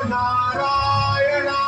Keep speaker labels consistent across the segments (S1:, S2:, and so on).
S1: Narayana.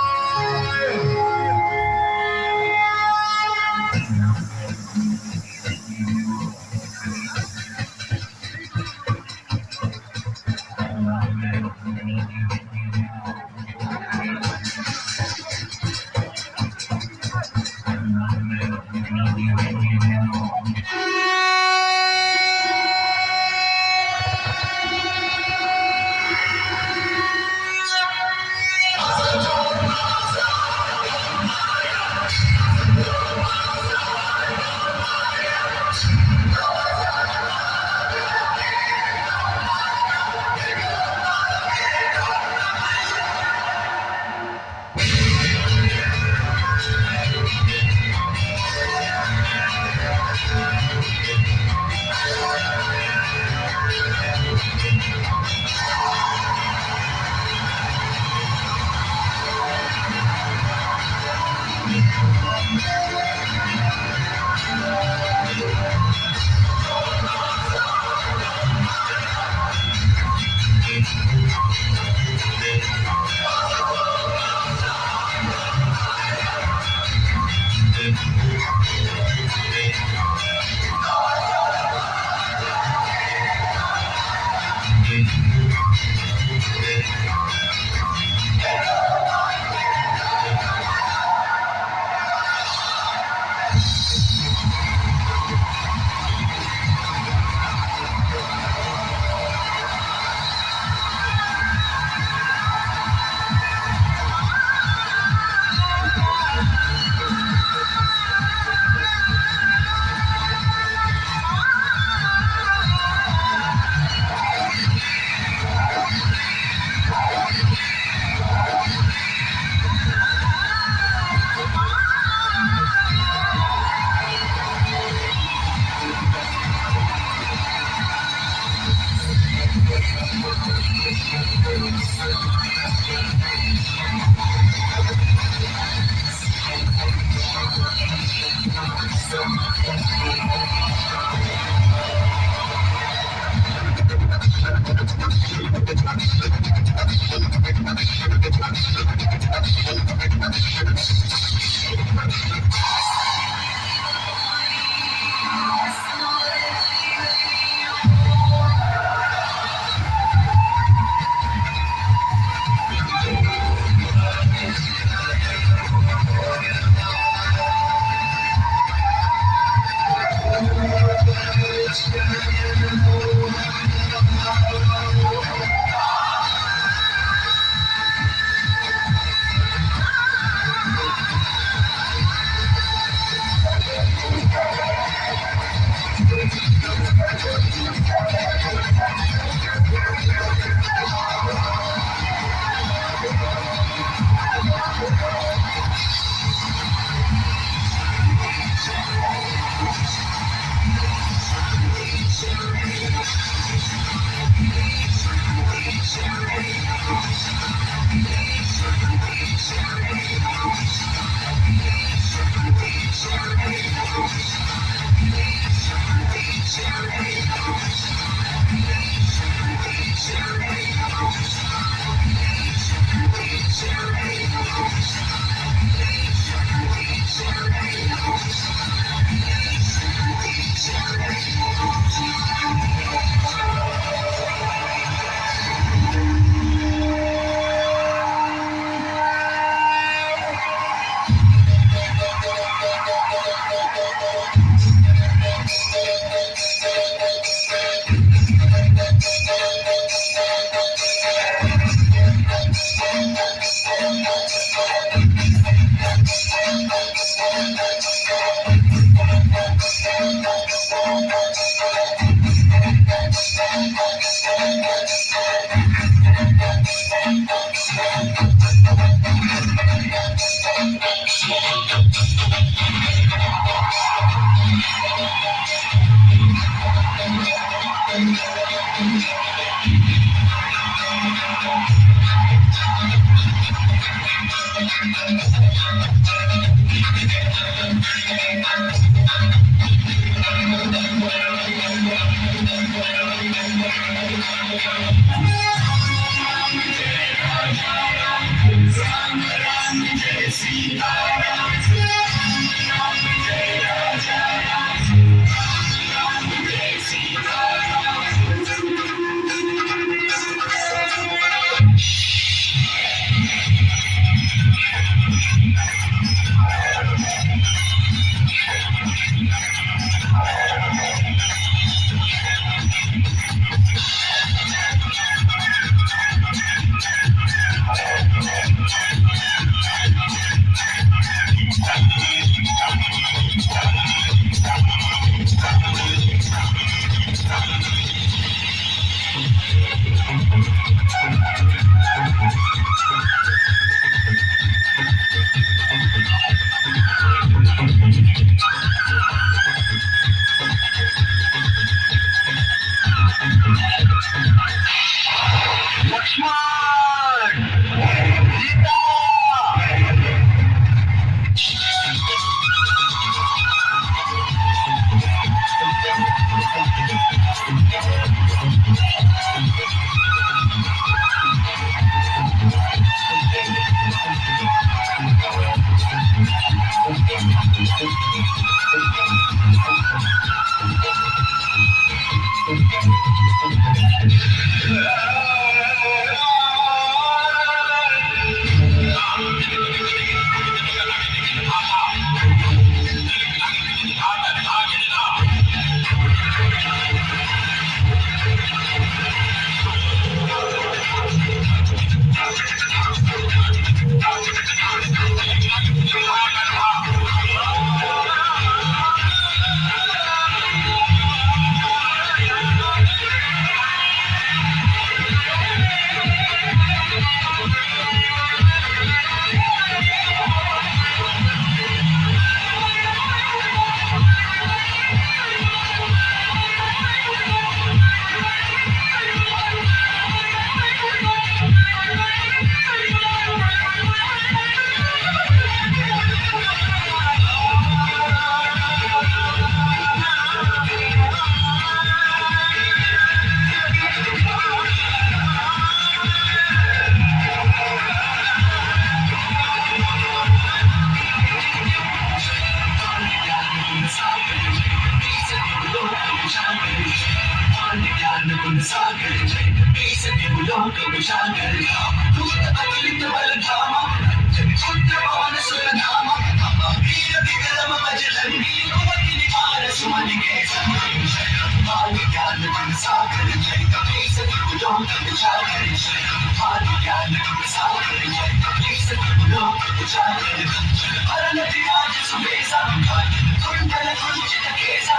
S1: विचार करेंगे हमारी ज्ञान विचार करेंगे इस लोक विचार करेंगे अरनती आज सुबह सामने कुंडल कुंचित केसा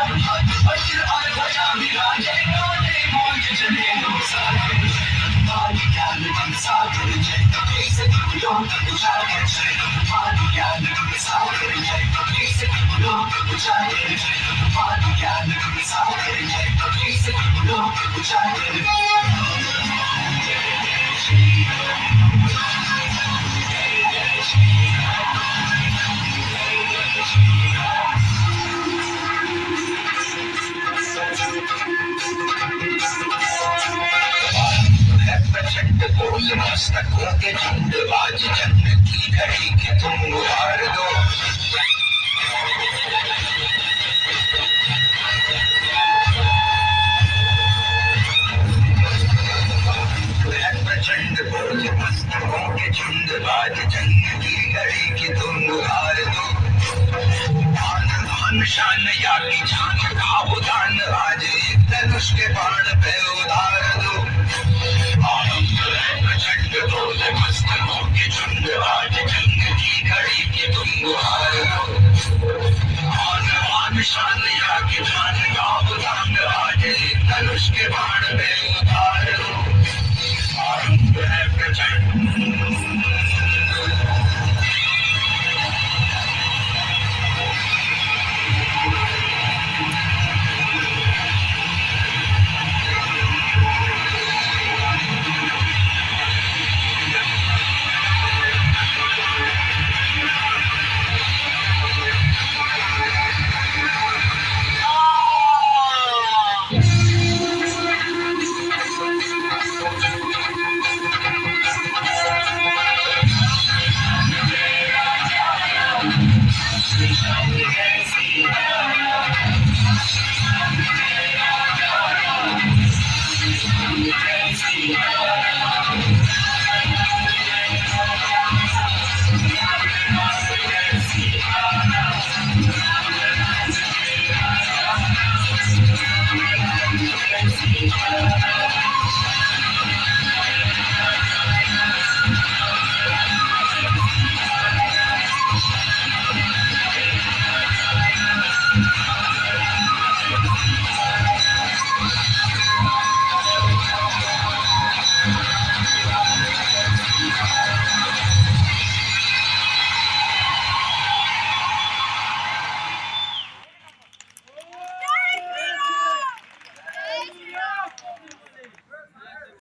S1: वज्र और ध्वजा विराजे गाने मोज जने नो सारे हमारी ज्ञान विचार करेंगे इस लोक विचार करेंगे हमारी ज्ञान विचार करेंगे इस लोक विचार करेंगे हमारी ज्ञान विचार करेंगे इस लोक विचार करेंगे प्रचंड बोल मस्तकों के झुंड आज जन्म की घड़ी के तुम गुहार दो प्रचंड बोल मस्तकों के झुंड आज जन्म की घड़ी के तुम गुहार दो आन शान या की जान का उदान आज एक धनुष के बाण पे उधार दो प्रचंड बोल मस्तकों के झुंड आज जंग की घड़ी के तुम गुहार दो आन शान या की जान का उदान आज एक धनुष के बाण पे उधार दो आरंभ है प्रचंड